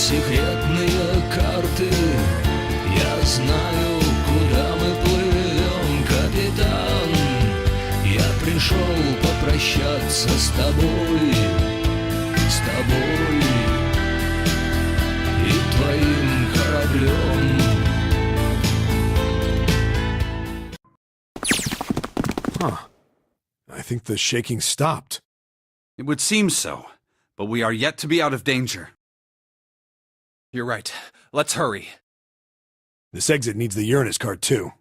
секретные карты. Я знаю, куда мы плывем, капитан. Я пришел попрощаться с тобой и твоим кораблем. Huh. I think the shaking stopped. It would seem so, but we are yet to be out of danger. You're right. Let's hurry. This exit needs the Uranus card, too.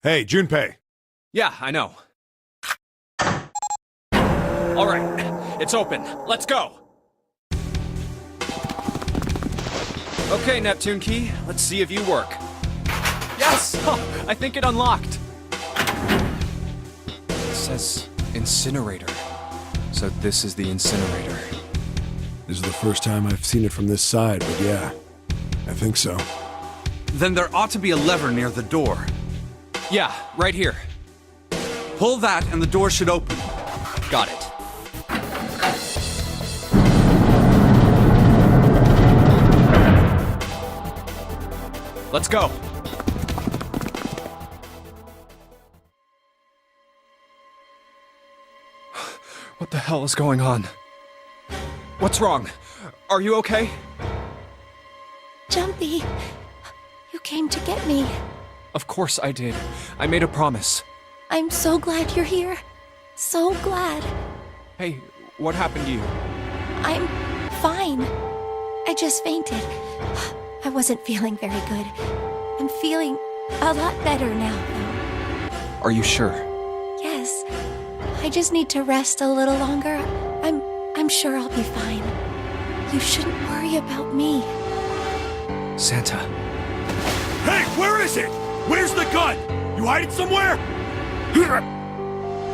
Hey, Junpei! Yeah, I know. All right, it's open. Let's go! Okay, Neptune Key, let's see if you work. Yes! Oh, I think it unlocked. It says incinerator. So this is the incinerator. This is the first time I've seen it from this side, but yeah, I think so. Then there ought to be a lever near the door. Yeah, right here. Pull that and the door should open. Got it. Let's go. What the hell is going on? What's wrong? Are you okay? Jumpy, you came to get me. Of course I did. I made a promise. I'm so glad you're here. So glad. Hey, what happened to you? I'm fine. I just fainted. I wasn't feeling very good. I'm feeling a lot better now, though. Are you sure? Yes. I just need to rest a little longer. I'm sure I'll be fine. You shouldn't worry about me. Santa. Hey, where is it? Where's the gun? You hide it somewhere?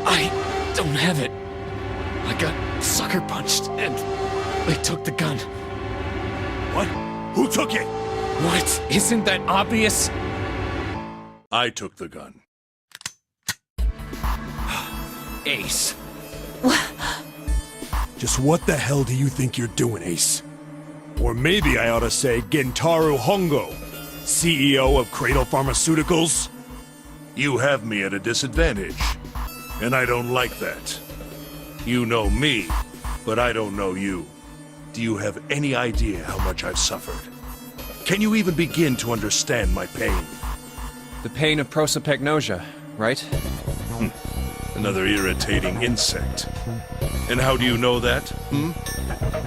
I don't have it. I got sucker punched and they took the gun. What? Who took it? What? Isn't that obvious? I took the gun. Ace. Just what the hell do you think you're doing, Ace? Or maybe I ought to say Gentaro Hongo, CEO of Cradle Pharmaceuticals? You have me at a disadvantage, and I don't like that. You know me, but I don't know you. Do you have any idea how much I've suffered? Can you even begin to understand my pain? The pain of prosopagnosia, right? Another irritating insect. And how do you know that,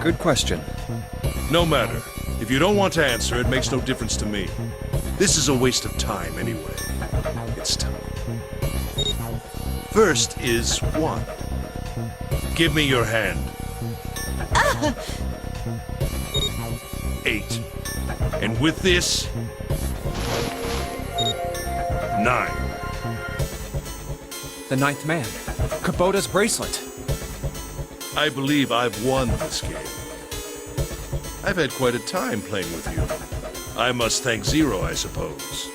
Good question. No matter. If you don't want to answer, it makes no difference to me. This is a waste of time anyway. It's time. First is 1. Give me your hand. 8. And with this... 9. The ninth man. Kubota's bracelet. I believe I've won this game. I've had quite a time playing with you. I must thank Zero, I suppose.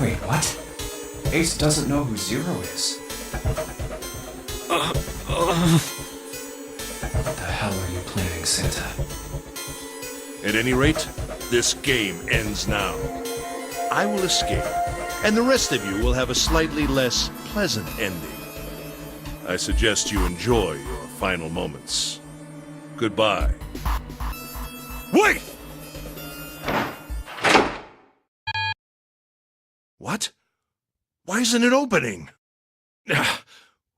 Wait, what? Ace doesn't know who Zero is. What the hell are you planning, Santa? At any rate, this game ends now. I will escape, and the rest of you will have a slightly less pleasant ending. I suggest you enjoy your final moments. Goodbye. Wait! What? Why isn't it opening?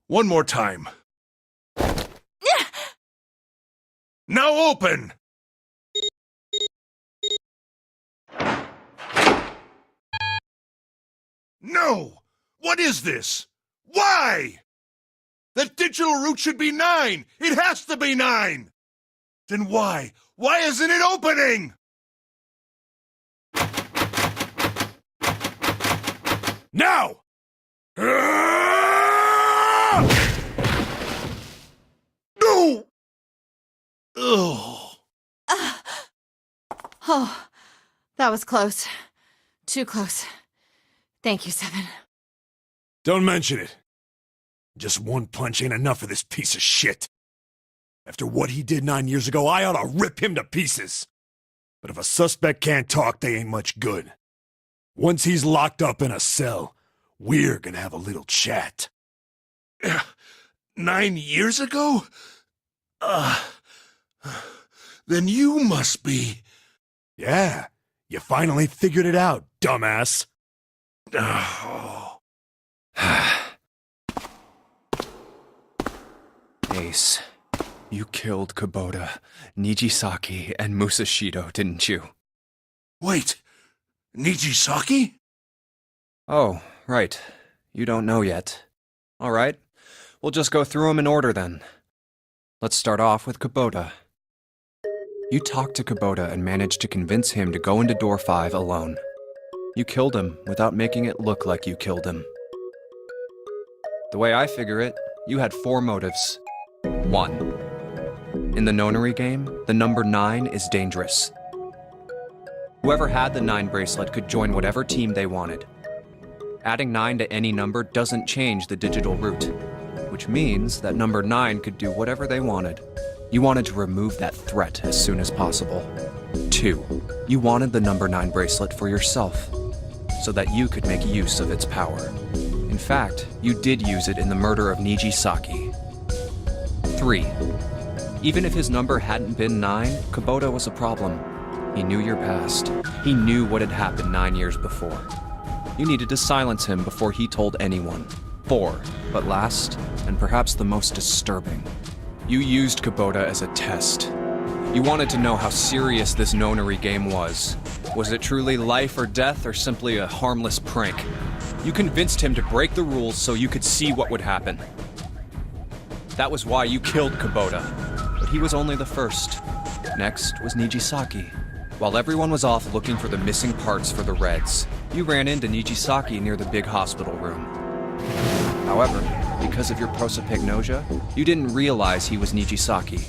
One more time. Now open! No! What is this? Why? That digital route should be 9! It has to be 9! Then why? Why isn't it opening? Now! No! Ugh. Oh, that was close. Too close. Thank you, Seven. Don't mention it. Just one punch ain't enough for this piece of shit. After what he did 9 years ago, I ought to rip him to pieces. But if a suspect can't talk, they ain't much good. Once he's locked up in a cell, we're gonna have a little chat. 9 years ago? Then you must be... Yeah, you finally figured it out, dumbass. Oh. Ace, you killed Kubota, Nijisaki, and Musashido, didn't you? Wait, Nijisaki? Oh, right. You don't know yet. All right. We'll just go through them in order then. Let's start off with Kubota. You talked to Kubota and managed to convince him to go into door 5 alone. You killed him without making it look like you killed him. The way I figure it, you had 4 motives. 1. In the nonary game, the number 9 is dangerous. Whoever had the 9 bracelet could join whatever team they wanted. Adding 9 to any number doesn't change the digital root, which means that number 9 could do whatever they wanted. You wanted to remove that threat as soon as possible. 2. You wanted the number 9 bracelet for yourself, so that you could make use of its power. In fact, you did use it in the murder of Nijisaki. 3. Even if his number hadn't been 9, Kubota was a problem. He knew your past. He knew what had happened 9 years before. You needed to silence him before he told anyone. 4. But last, and perhaps the most disturbing, you used Kubota as a test. You wanted to know how serious this nonary game was. Was it truly life or death, or simply a harmless prank? You convinced him to break the rules so you could see what would happen. That was why you killed Kubota. But he was only the first. Next was Nijisaki. While everyone was off looking for the missing parts for the Reds, you ran into Nijisaki near the big hospital room. However, because of your prosopagnosia, you didn't realize he was Nijisaki.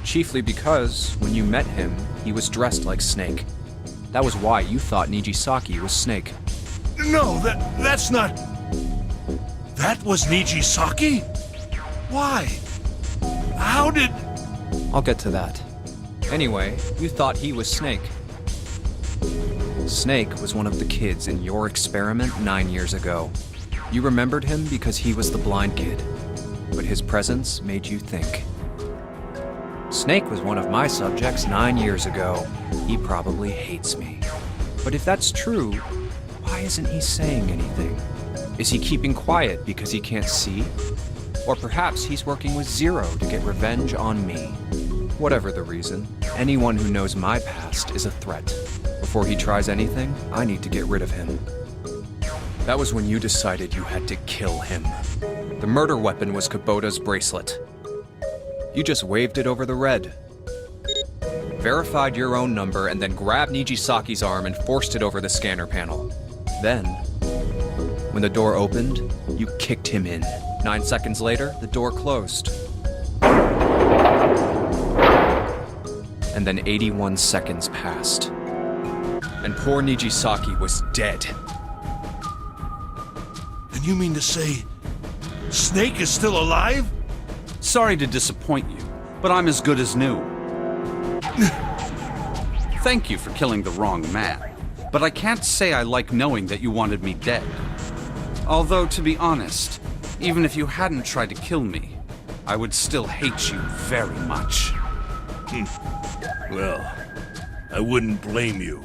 Chiefly because, when you met him, he was dressed like Snake. That was why you thought Nijisaki was Snake. No, that's not... That was Nijisaki? Why? How did... I'll get to that. Anyway, you thought he was Snake. Snake was one of the kids in your experiment 9 years ago. You remembered him because he was the blind kid, but his presence made you think. Snake was one of my subjects 9 years ago. He probably hates me. But if that's true, why isn't he saying anything? Is he keeping quiet because he can't see? Or perhaps he's working with Zero to get revenge on me. Whatever the reason, anyone who knows my past is a threat. Before he tries anything, I need to get rid of him. That was when you decided you had to kill him. The murder weapon was Kubota's bracelet. You just waved it over the red. Verified your own number and then grabbed Nijisaki's arm and forced it over the scanner panel. Then, when the door opened, you kicked him in. 9 seconds later, the door closed. And then 81 seconds passed. And poor Nijisaki was dead. And you mean to say... Snake is still alive? Sorry to disappoint you, but I'm as good as new. Thank you for killing the wrong man, but I can't say I like knowing that you wanted me dead. Although, to be honest, even if you hadn't tried to kill me, I would still hate you very much. Well, I wouldn't blame you.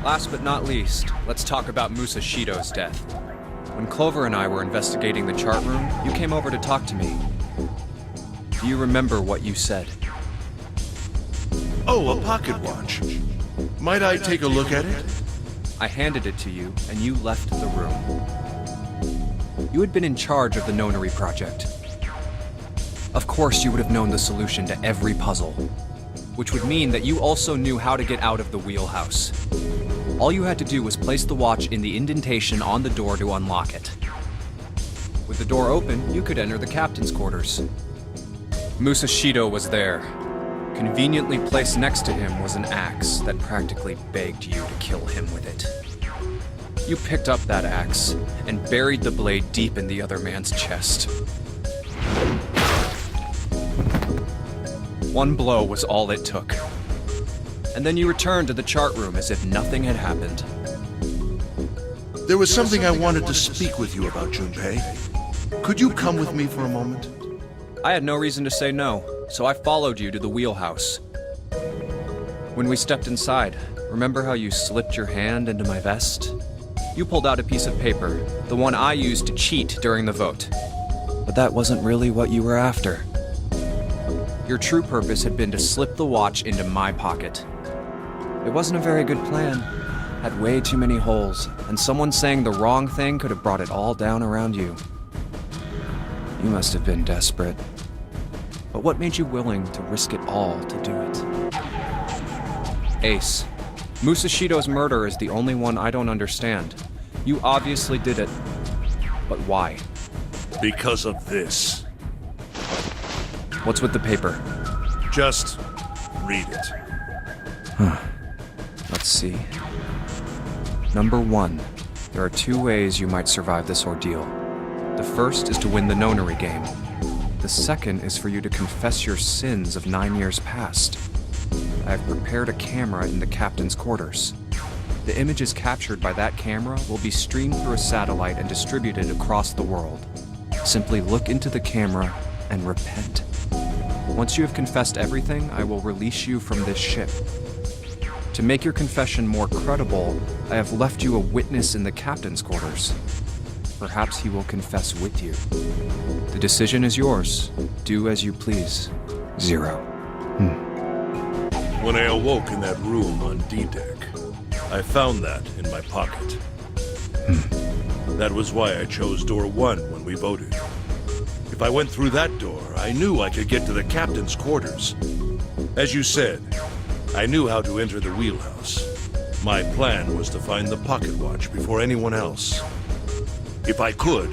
Last but not least, let's talk about Musashido's death. When Clover and I were investigating the chart room, you came over to talk to me. Do you remember what you said? Oh, a pocket watch. Might I take a look at it? I handed it to you, and you left the room. You had been in charge of the nonary project. Of course, you would have known the solution to every puzzle, which would mean that you also knew how to get out of the wheelhouse. All you had to do was place the watch in the indentation on the door to unlock it. With the door open, you could enter the captain's quarters. Musashido was there. Conveniently placed next to him was an axe that practically begged you to kill him with it. You picked up that axe and buried the blade deep in the other man's chest. One blow was all it took. And then you returned to the chart room as if nothing had happened. There was something I wanted to speak with you about, Junpei. Could you come with me for a moment? I had no reason to say no, so I followed you to the wheelhouse. When we stepped inside, remember how you slipped your hand into my vest? You pulled out a piece of paper, the one I used to cheat during the vote. But that wasn't really what you were after. Your true purpose had been to slip the watch into my pocket. It wasn't a very good plan. Had way too many holes, and someone saying the wrong thing could have brought it all down around you. You must have been desperate. But what made you willing to risk it all to do it? Ace, Musashido's murder is the only one I don't understand. You obviously did it. But why? Because of this. What's with the paper? Just read it. Let's see. Number 1. There are 2 ways you might survive this ordeal. The first is to win the nonary game. The second is for you to confess your sins of 9 years past. I have prepared a camera in the captain's quarters. The images captured by that camera will be streamed through a satellite and distributed across the world. Simply look into the camera and repent. Once you have confessed everything, I will release you from this ship. To make your confession more credible, I have left you a witness in the captain's quarters. Perhaps he will confess with you. The decision is yours. Do as you please. Zero. When I awoke in that room on D-Deck, I found that in my pocket. That was why I chose door 1 when we voted. If I went through that door, I knew I could get to the captain's quarters. As you said, I knew how to enter the wheelhouse. My plan was to find the pocket watch before anyone else. If I could,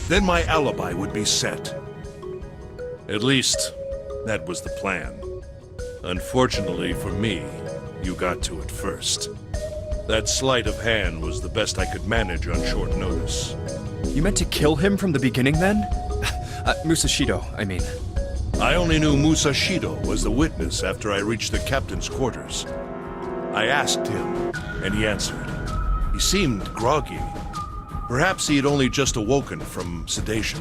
then my alibi would be set. At least, that was the plan. Unfortunately for me, you got to it first. That sleight of hand was the best I could manage on short notice. You meant to kill him from the beginning then? Musashido, I mean. I only knew Musashido was the witness after I reached the captain's quarters. I asked him, and he answered. He seemed groggy. Perhaps he had only just awoken from sedation.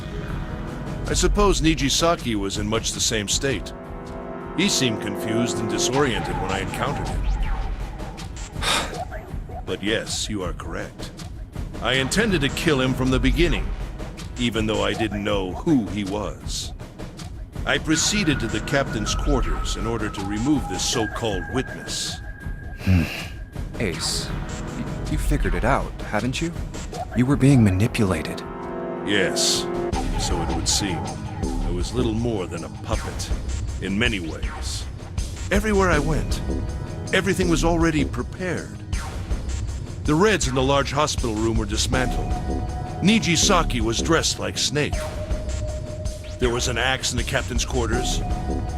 I suppose Nijisaki was in much the same state. He seemed confused and disoriented when I encountered him. But yes, you are correct. I intended to kill him from the beginning, even though I didn't know who he was. I proceeded to the captain's quarters in order to remove this so-called witness. Ace, you figured it out, haven't you? You were being manipulated. Yes, so it would seem. I was little more than a puppet, in many ways. Everywhere I went, everything was already prepared. The Reds in the large hospital room were dismantled. Nijisaki was dressed like Snake. There was an axe in the captain's quarters.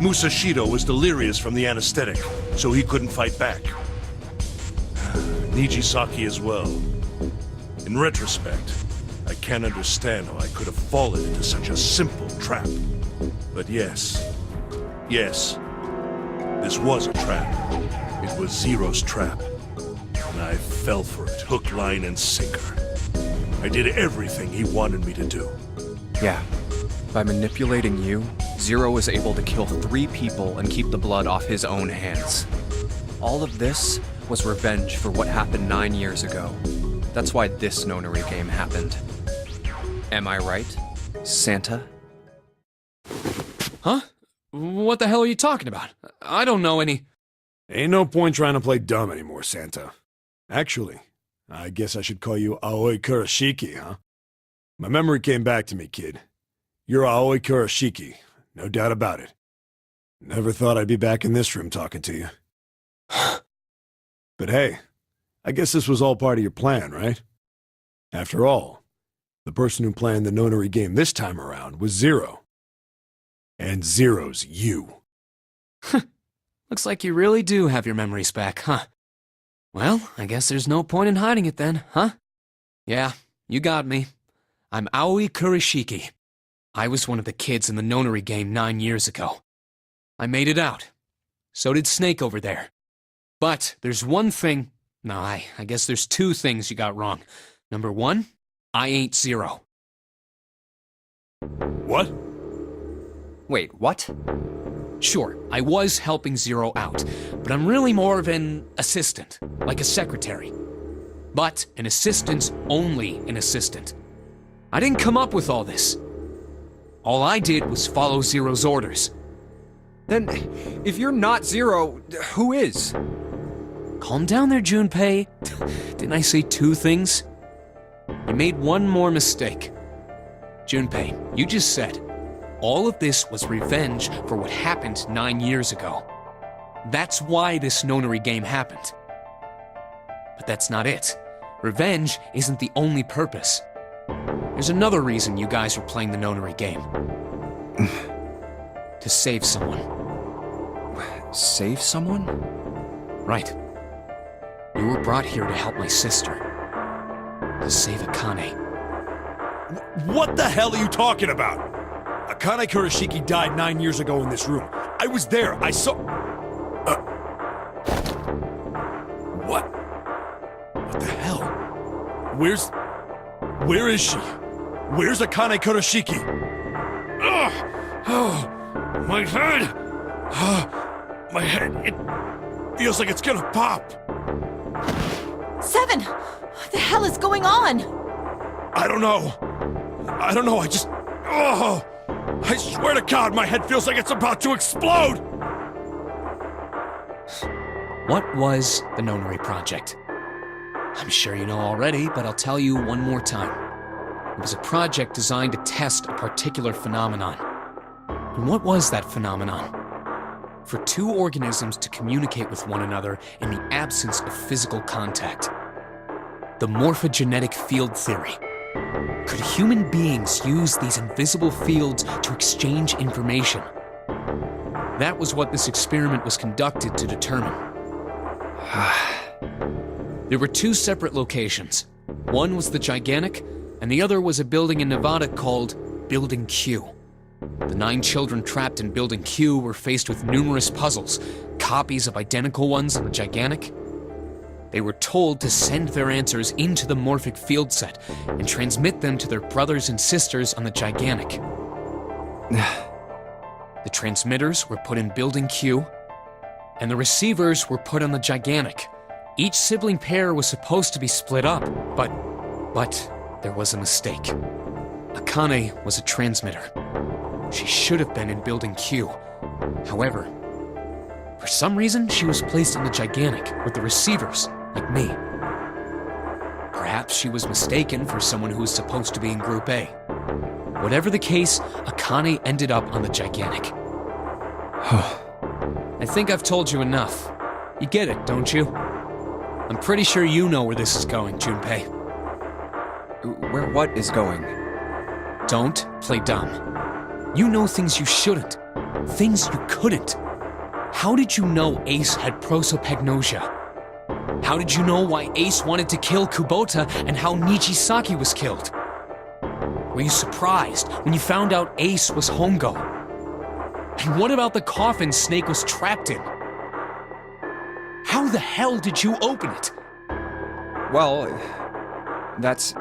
Musashido was delirious from the anesthetic, so he couldn't fight back. Nijisaki as well. In retrospect, I can't understand how I could have fallen into such a simple trap. But yes, this was a trap. It was Zero's trap. And I fell for it, hook, line, and sinker. I did everything he wanted me to do. Yeah. By manipulating you, Zero was able to kill 3 people and keep the blood off his own hands. All of this was revenge for what happened 9 years ago. That's why this nonary game happened. Am I right, Santa? Huh? What the hell are you talking about? I don't know any... Ain't no point trying to play dumb anymore, Santa. Actually, I guess I should call you Aoi Kurashiki, huh? My memory came back to me, kid. You're Aoi Kurashiki, no doubt about it. Never thought I'd be back in this room talking to you. But hey, I guess this was all part of your plan, right? After all, the person who planned the nonary game this time around was Zero. And Zero's you. Looks like you really do have your memories back, huh? Well, I guess there's no point in hiding it then, huh? Yeah, you got me. I'm Aoi Kurashiki. I was one of the kids in the nonary game 9 years ago. I made it out. So did Snake over there. But there's one thing... No, I guess there's two things you got wrong. Number one, I ain't Zero. What? Wait, what? Sure, I was helping Zero out, but I'm really more of an assistant, like a secretary. But an assistant's only an assistant. I didn't come up with all this. All I did was follow Zero's orders. Then, if you're not Zero, who is? Calm down there, Junpei. Didn't I say two things? You made one more mistake. Junpei, you just said, all of this was revenge for what happened 9 years ago. That's why this nonary game happened. But that's not it. Revenge isn't the only purpose. There's another reason you guys were playing the nonary game. To save someone. Save someone? Right. You were brought here to help my sister. To save Akane. What the hell are you talking about? Akane Kurashiki died 9 years ago in this room. I was there. I saw... What? What the hell? Where is she? Where's Akane Kurashiki? Ugh! Oh, my head! My head, it feels like it's gonna pop. 7! What the hell is going on? I don't know, I just... Oh! I swear to God, my head feels like it's about to explode! What was the Nonary Project? I'm sure you know already, but I'll tell you one more time. It was a project designed to test a particular phenomenon. And what was that phenomenon? For two organisms to communicate with one another in the absence of physical contact. The morphogenetic field theory. Could human beings use these invisible fields to exchange information? That was what this experiment was conducted to determine. There were two separate locations. One was the Gigantic, and the other was a building in Nevada called Building Q. The 9 children trapped in Building Q were faced with numerous puzzles, copies of identical ones on the Gigantic. They were told to send their answers into the morphic field set and transmit them to their brothers and sisters on the Gigantic. The transmitters were put in Building Q, and the receivers were put on the Gigantic. Each sibling pair was supposed to be split up, but there was a mistake. Akane was a transmitter. She should have been in Building Q. However, for some reason, she was placed in the Gigantic with the receivers, like me. Perhaps she was mistaken for someone who was supposed to be in Group A. Whatever the case, Akane ended up on the Gigantic. I think I've told you enough. You get it, don't you? I'm pretty sure you know where this is going, Junpei. Where what is going? Don't play dumb. You know things you shouldn't. Things you couldn't. How did you know Ace had prosopagnosia? How did you know why Ace wanted to kill Kubota and how Nijisaki was killed? Were you surprised when you found out Ace was Hongo? And what about the coffin Snake was trapped in? How the hell did you open it? Well, that's...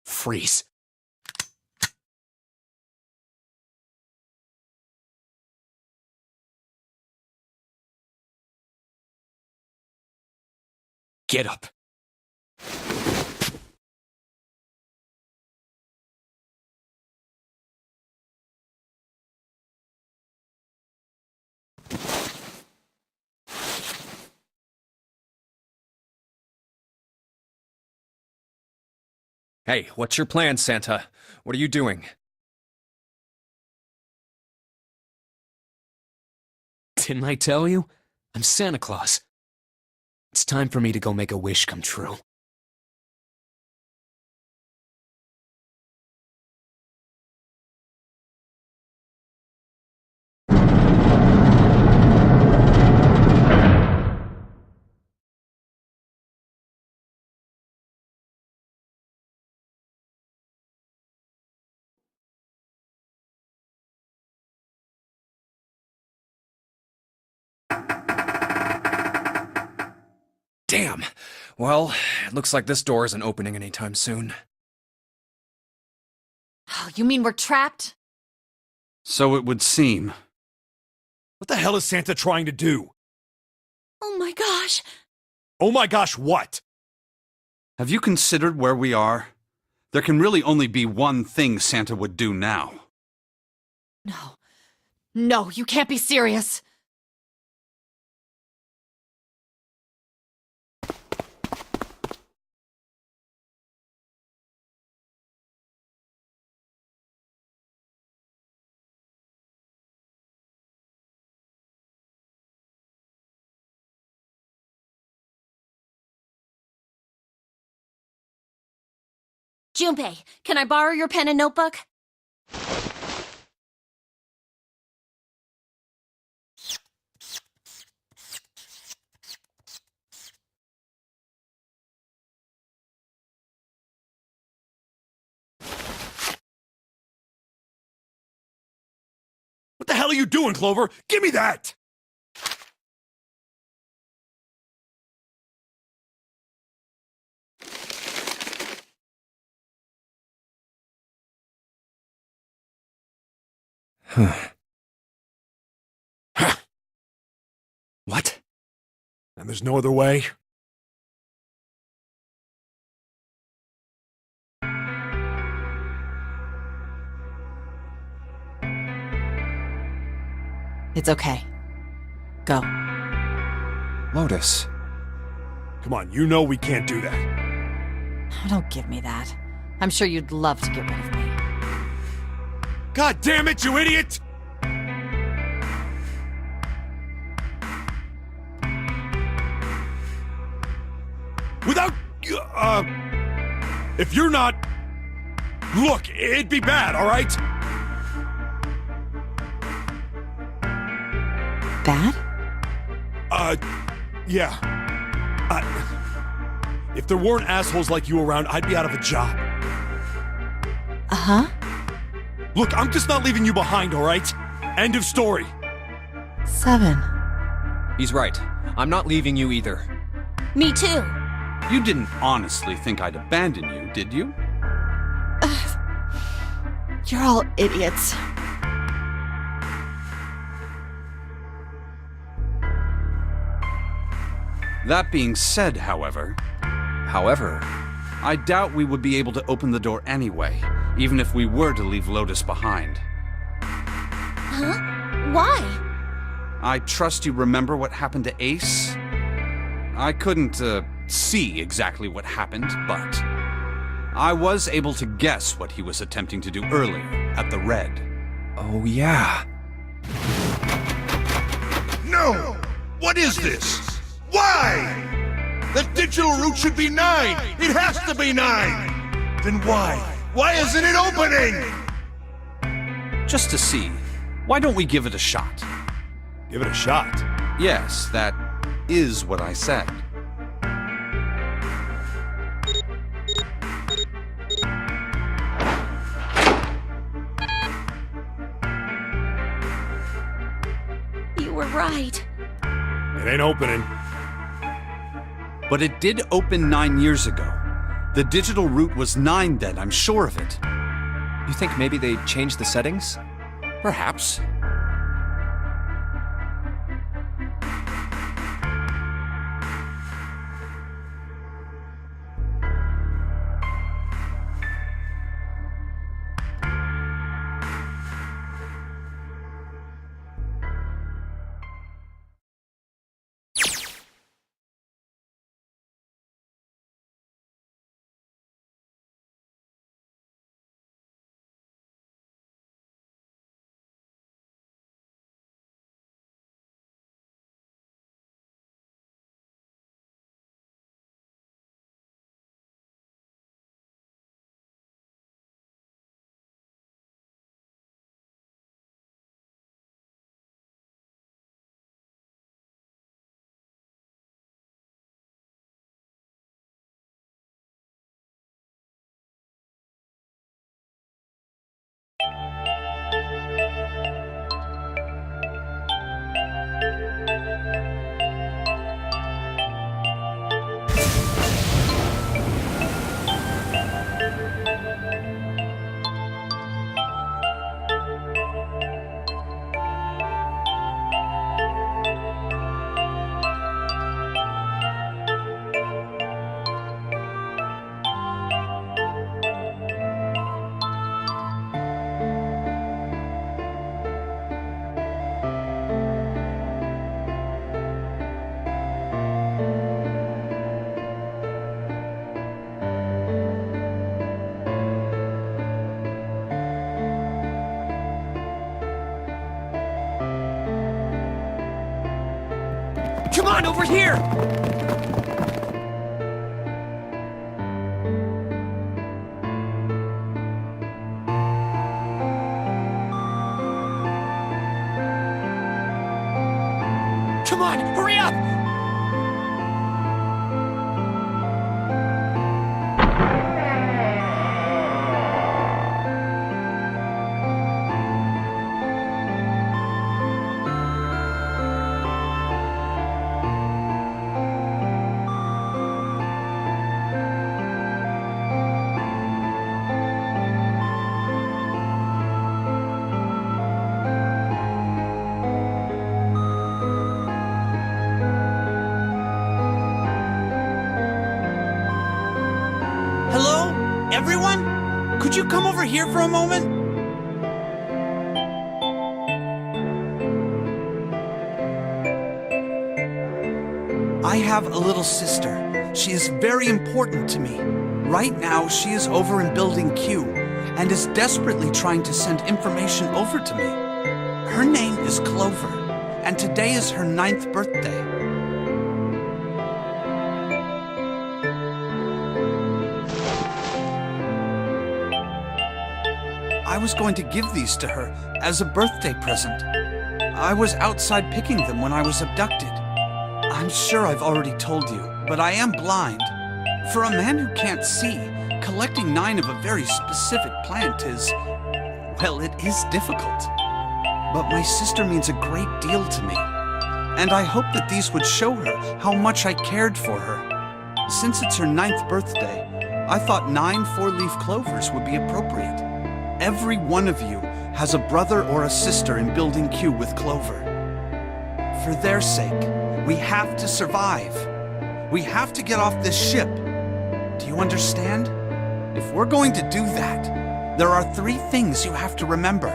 Freeze. Get up. Hey, what's your plan, Santa? What are you doing? Didn't I tell you? I'm Santa Claus. It's time for me to go make a wish come true. Damn. Well, it looks like this door isn't opening anytime soon. Oh, you mean we're trapped? So it would seem. What the hell is Santa trying to do? Oh my gosh! Oh my gosh, what? Have you considered where we are? There can really only be one thing Santa would do now. No. No, you can't be serious. Junpei, can I borrow your pen and notebook? What the hell are you doing, Clover? Give me that! What? And there's no other way? It's okay. Go. Lotus. Come on, you know we can't do that. Oh, don't give me that. I'm sure you'd love to get rid of me. God damn it, you idiot! Without... if you're not... Look, it'd be bad, alright? Bad? Yeah. If there weren't assholes like you around, I'd be out of a job. Uh-huh. Look, I'm just not leaving you behind, alright? End of story. 7. He's right. I'm not leaving you either. Me too. You didn't honestly think I'd abandon you, did you? You're all idiots. That being said, however, I doubt we would be able to open the door anyway, even if we were to leave Lotus behind. Huh? Why? I trust you remember what happened to Ace? I couldn't, see exactly what happened, but I was able to guess what he was attempting to do earlier at the Red. Oh, yeah. No! What is this? Why? The digital route should be 9! It has to be 9! Then why? Why isn't it opening? Just to see, why don't we give it a shot? Give it a shot. Yes, that is what I said. You were right. It ain't opening. But it did open 9 years ago. The digital route was 9 then, I'm sure of it. You think maybe they changed the settings? Perhaps. Come on, over here! Come on, hurry up! Hello? Everyone? Could you come over here for a moment? I have a little sister. She is very important to me. Right now, she is over in Building Q and is desperately trying to send information over to me. Her name is Clover, and today is her 9th birthday. I was going to give these to her as a birthday present. I was outside picking them when I was abducted. I'm sure I've already told you, but I am blind. For a man who can't see, collecting 9 of a very specific plant is, well, it is difficult. But my sister means a great deal to me, and I hope that these would show her how much I cared for her. Since it's her 9th birthday, I thought 9 4-leaf clovers would be appropriate. Every one of you has a brother or a sister in Building Q with Clover. For their sake, we have to survive. We have to get off this ship. Do you understand? If we're going to do that, there are 3 things you have to remember.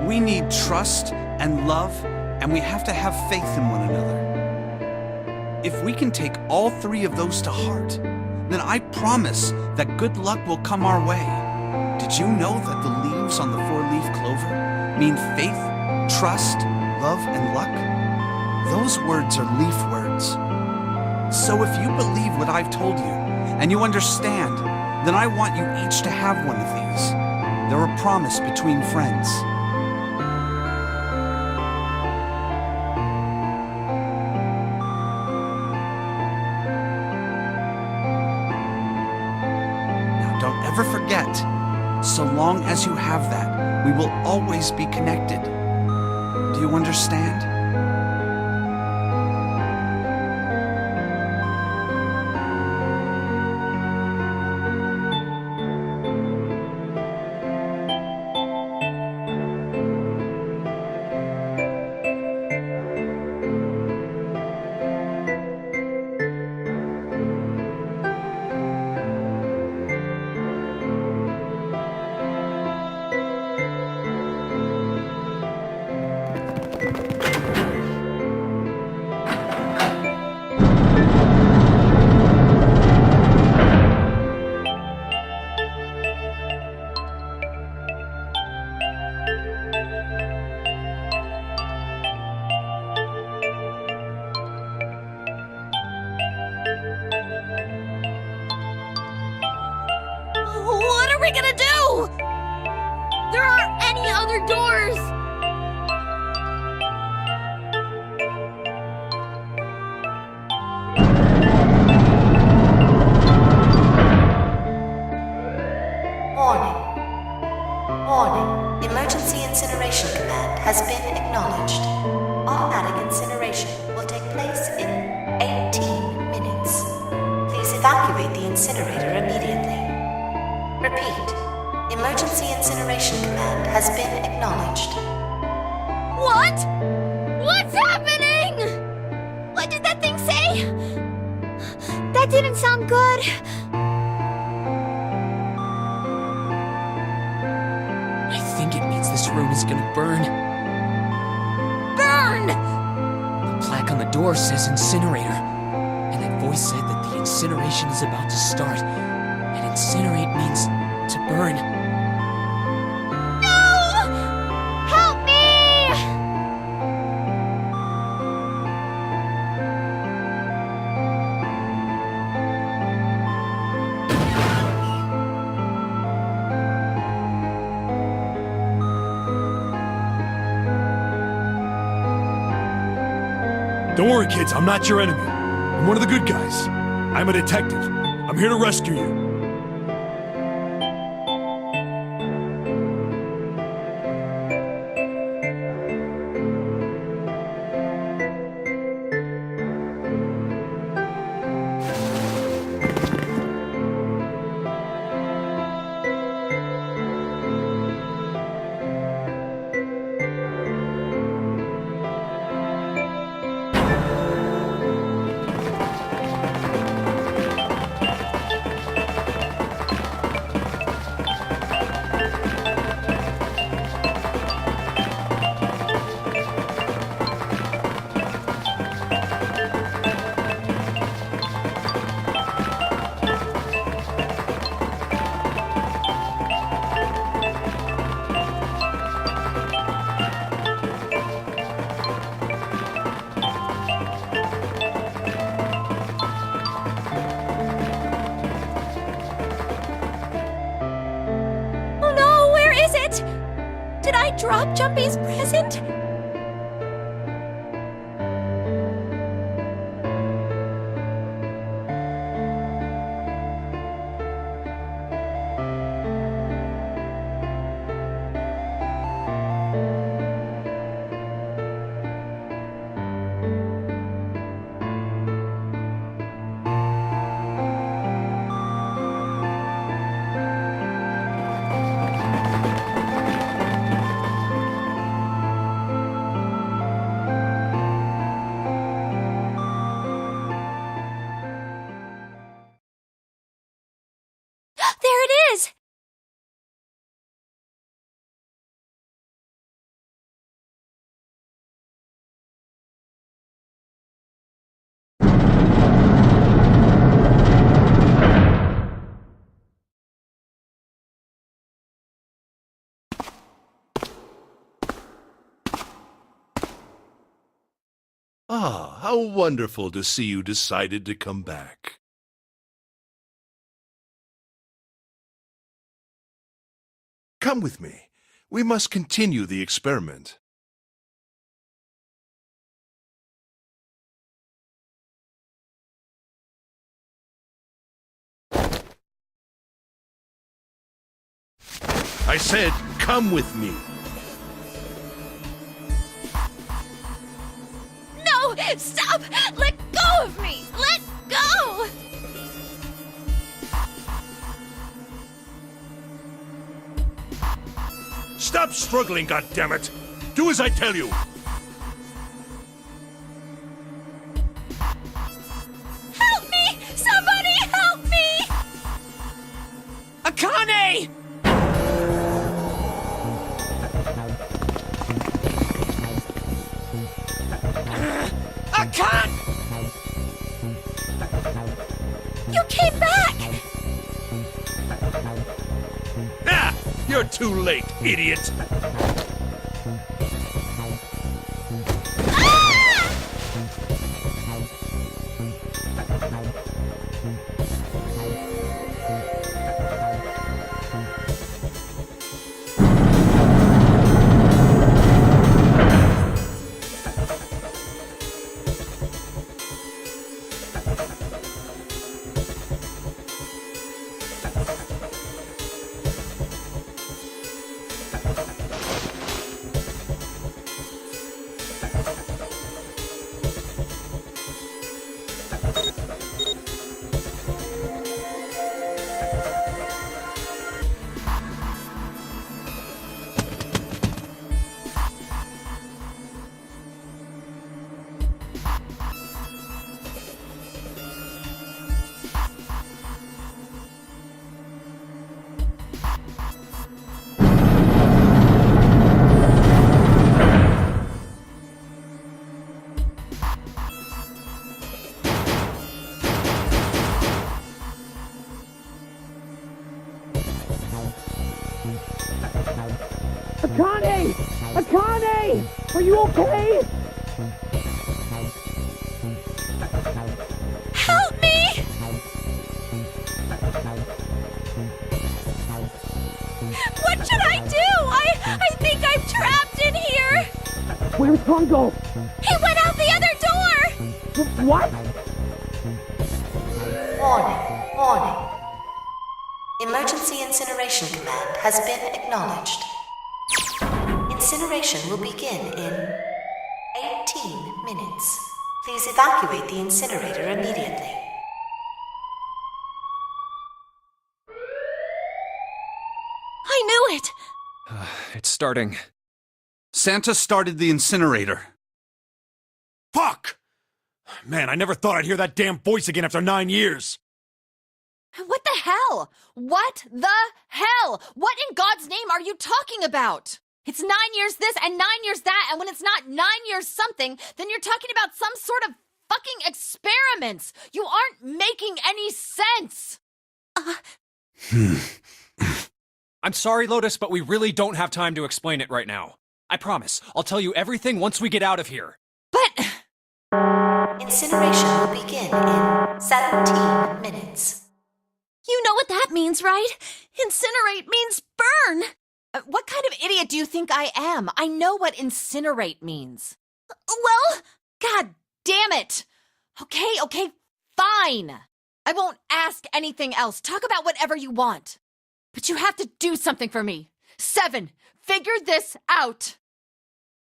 We need trust and love, and we have to have faith in one another. If we can take all 3 of those to heart, then I promise that good luck will come our way. Did you know that the leaves on the 4-leaf clover mean faith, trust, love, and luck? Those words are leaf words. So if you believe what I've told you, and you understand, then I want you each to have one of these. They're a promise between friends. Now don't ever forget, so long as you have that, we will always be connected. Do you understand? we gonna do? There aren't any other doors! Warning. Warning. Emergency incineration command has been acknowledged. Automatic incineration will take place in 18 minutes. Please evacuate the incinerator immediately. Repeat. Emergency incineration command has been acknowledged. What? What's happening? What did that thing say? That didn't sound good. I think it means this room is gonna burn. Burn! The plaque on the door says incinerator. And that voice said that the incineration is about to start. And incinerate means to burn. No! Help me! Don't worry, kids, I'm not your enemy. I'm one of the good guys. I'm a detective. I'm here to rescue you. Oh no, where is it? Did I drop Jumpy's present? There it is! Ah, how wonderful to see you decided to come back. Come with me. We must continue the experiment. I said, come with me. No! Stop! Let go of me! Let go! Stop struggling, goddammit! Do as I tell you! Help me! Somebody help me! Akane! Akane! You came back! Ah! You're too late, idiot! Akane! Akane! Are you okay? Help me! What should I do? I think I'm trapped in here! Where's Kongo? He went out the other door! What? Warning, warning. Emergency Incineration Command has been acknowledged. Incineration will begin in 18 minutes. Please evacuate the incinerator immediately. I knew it! It's starting. Santa started the incinerator. Fuck! Man, I never thought I'd hear that damn voice again after 9 years. What the hell? What the hell? What in God's name are you talking about? It's 9 years this and 9 years that, and when it's not 9 years something, then you're talking about some sort of fucking experiments. You aren't making any sense. I'm sorry, Lotus, but we really don't have time to explain it right now. I promise, I'll tell you everything once we get out of here. But... Incineration will begin in 17 minutes. You know what that means, right? Incinerate means burn! what kind of idiot do you think I am? I know what incinerate means. Well... God damn it! Okay, fine. I won't ask anything else. Talk about whatever you want. But you have to do something for me. 7, figure this out.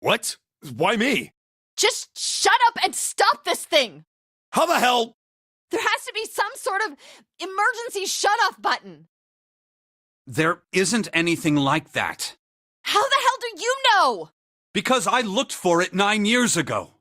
What? Why me? Just shut up and stop this thing. How the hell? There has to be some sort of emergency shut-off button. There isn't anything like that. How the hell do you know? Because I looked for it 9 years ago.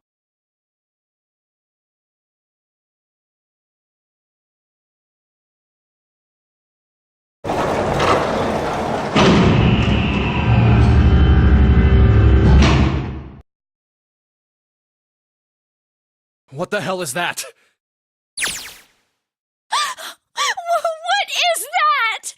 What the hell is that? What is that?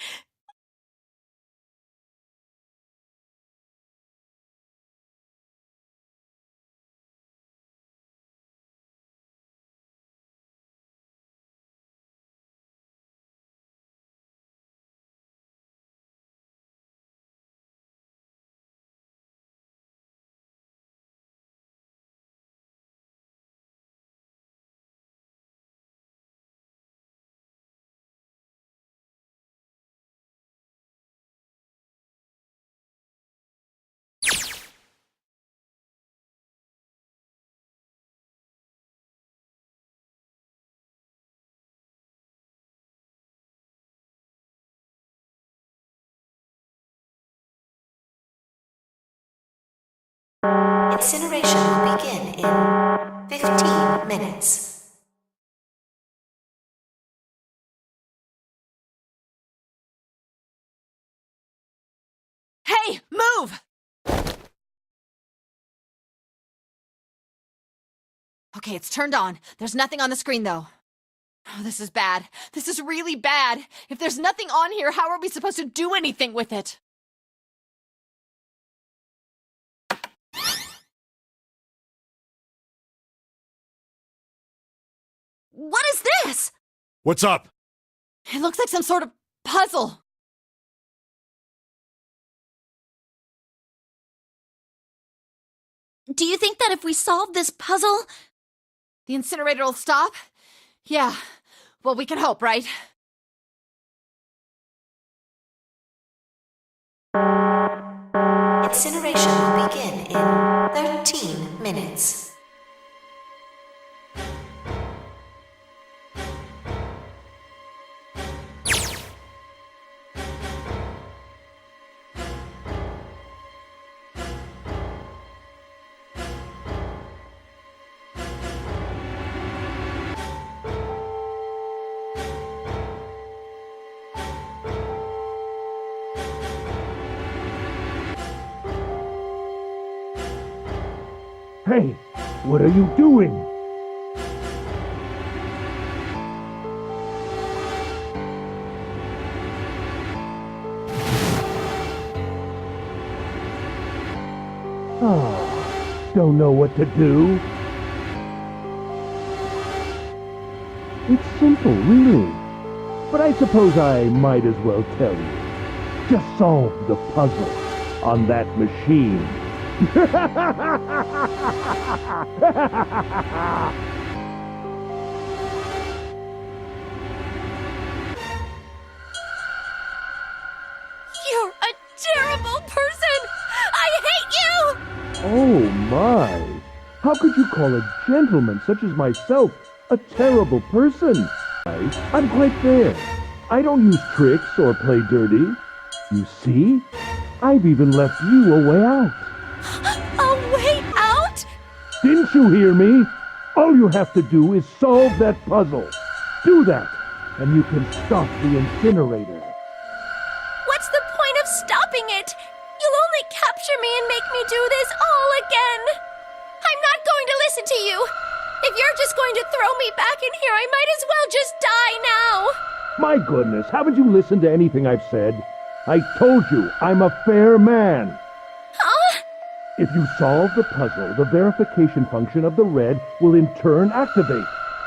Incineration will begin in 15 minutes. Hey, move! Okay, it's turned on. There's nothing on the screen, though. Oh, this is bad. This is really bad. If there's nothing on here, how are we supposed to do anything with it? What is this? What's up? It looks like some sort of puzzle. Do you think that if we solve this puzzle... The incinerator will stop? Yeah. Well, we can hope, right? Incineration will begin in 13 minutes. Hey, what are you doing? Don't know what to do? It's simple, really. But I suppose I might as well tell you. Just solve the puzzle on that machine. You're a terrible person! I hate you! Oh my! How could you call a gentleman such as myself a terrible person? I'm quite fair. I don't use tricks or play dirty. You see? I've even left you a way out. A way out? Didn't you hear me? All you have to do is solve that puzzle. Do that, and you can stop the incinerator. What's the point of stopping it? You'll only capture me and make me do this all again. I'm not going to listen to you. If you're just going to throw me back in here, I might as well just die now. My goodness, haven't you listened to anything I've said? I told you, I'm a fair man. Huh? If you solve the puzzle, the verification function of the red will in turn activate.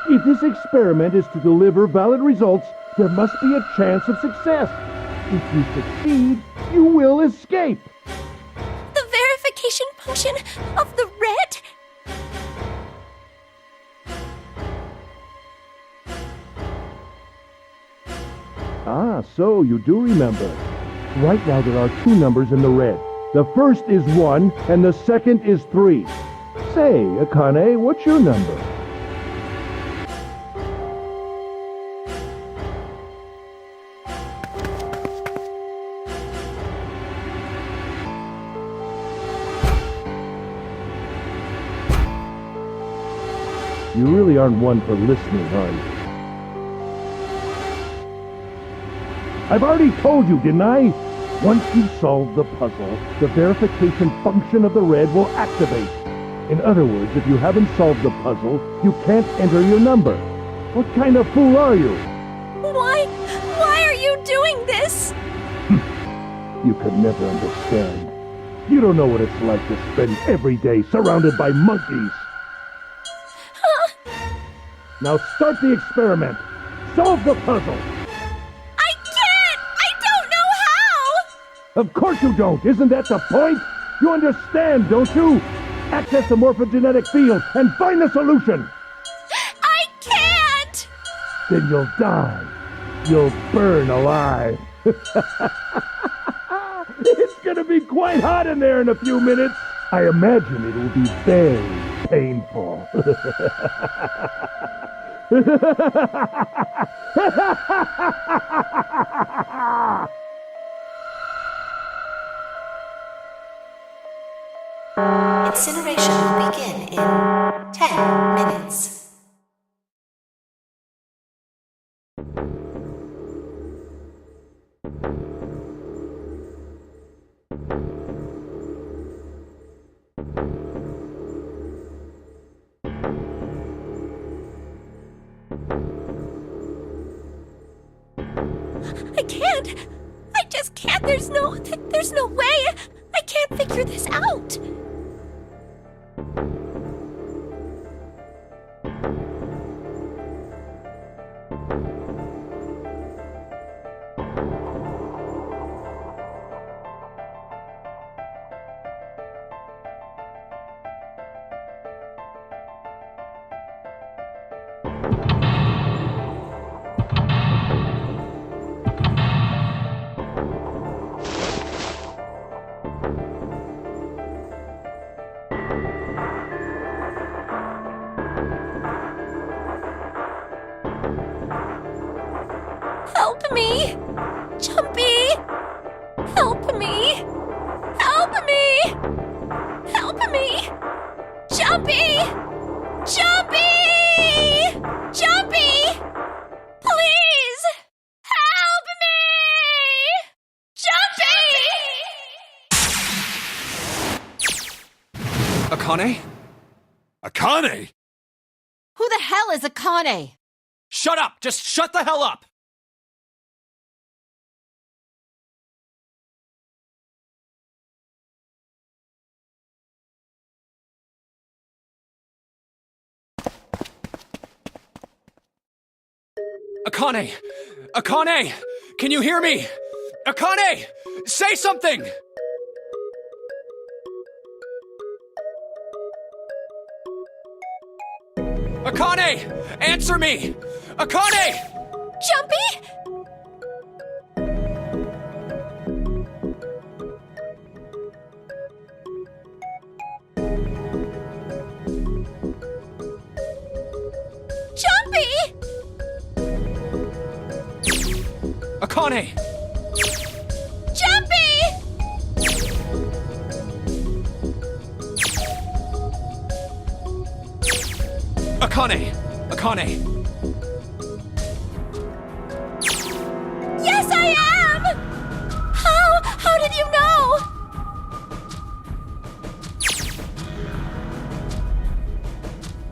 If this experiment is to deliver valid results, there must be a chance of success. If you succeed, you will escape. The verification function of the red? Ah, so you do remember. Right now there are 2 numbers in the red. The first is 1, and the second is 3. Say, Akane, what's your number? You really aren't one for listening, are you? I've already told you, didn't I? Once you solve the puzzle, the verification function of the red will activate. In other words, if you haven't solved the puzzle, you can't enter your number. What kind of fool are you? Why are you doing this? You could never understand. You don't know what it's like to spend every day surrounded by monkeys. Now start the experiment. Solve the puzzle. I can't! I don't know how! Of course you don't. Isn't that the point? You understand, don't you? Access the morphogenetic field and find the solution. I can't! Then you'll die. You'll burn alive. It's gonna be quite hot in there in a few minutes. I imagine it will be very painful. Incineration will begin in 10 minutes. I can't! I just can't! There's no way! I can't figure this out! Help me! Jumpy! Help me! Help me! Help me! Jumpy! Jumpy! Jumpy! Please! Help me! Jumpy! Akane? Akane! Who the hell is Akane? Shut up! Just shut the hell up! Akane! Akane! Can you hear me? Akane! Say something! Akane! Answer me! Akane! Jumpy? Jumpy! Akane! Jumpy! Akane! Akane! Yes, I am! How did you know?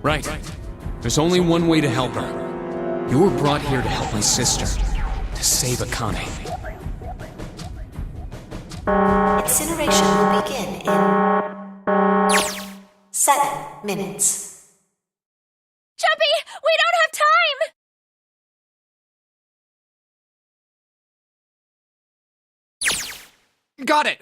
Right. There's only one way to help her. You were brought here to help my sister. To save Akane. Incineration will begin in 7 minutes. Jumpy, we don't have time! Got it!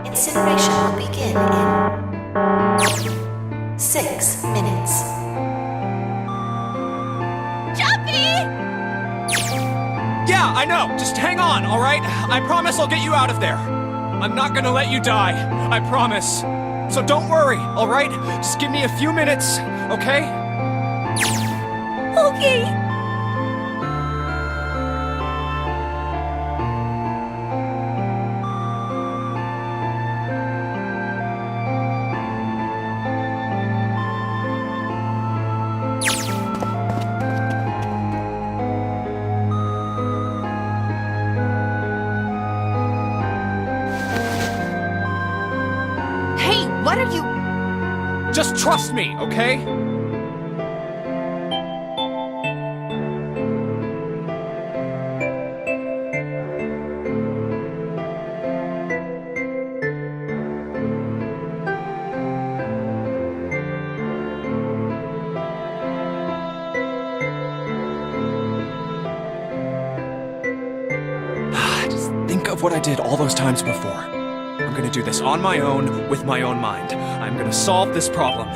Incineration will begin in 6 minutes. Jumpy! Yeah, I know! Just hang on, alright? I promise I'll get you out of there. I'm not gonna let you die. I promise. So don't worry, alright? Just give me a few minutes, okay? Okay. Hey, what are you... Just trust me, okay? Just think of what I did all those times before. I'm gonna do this on my own, with my own mind. I'm gonna solve this problem.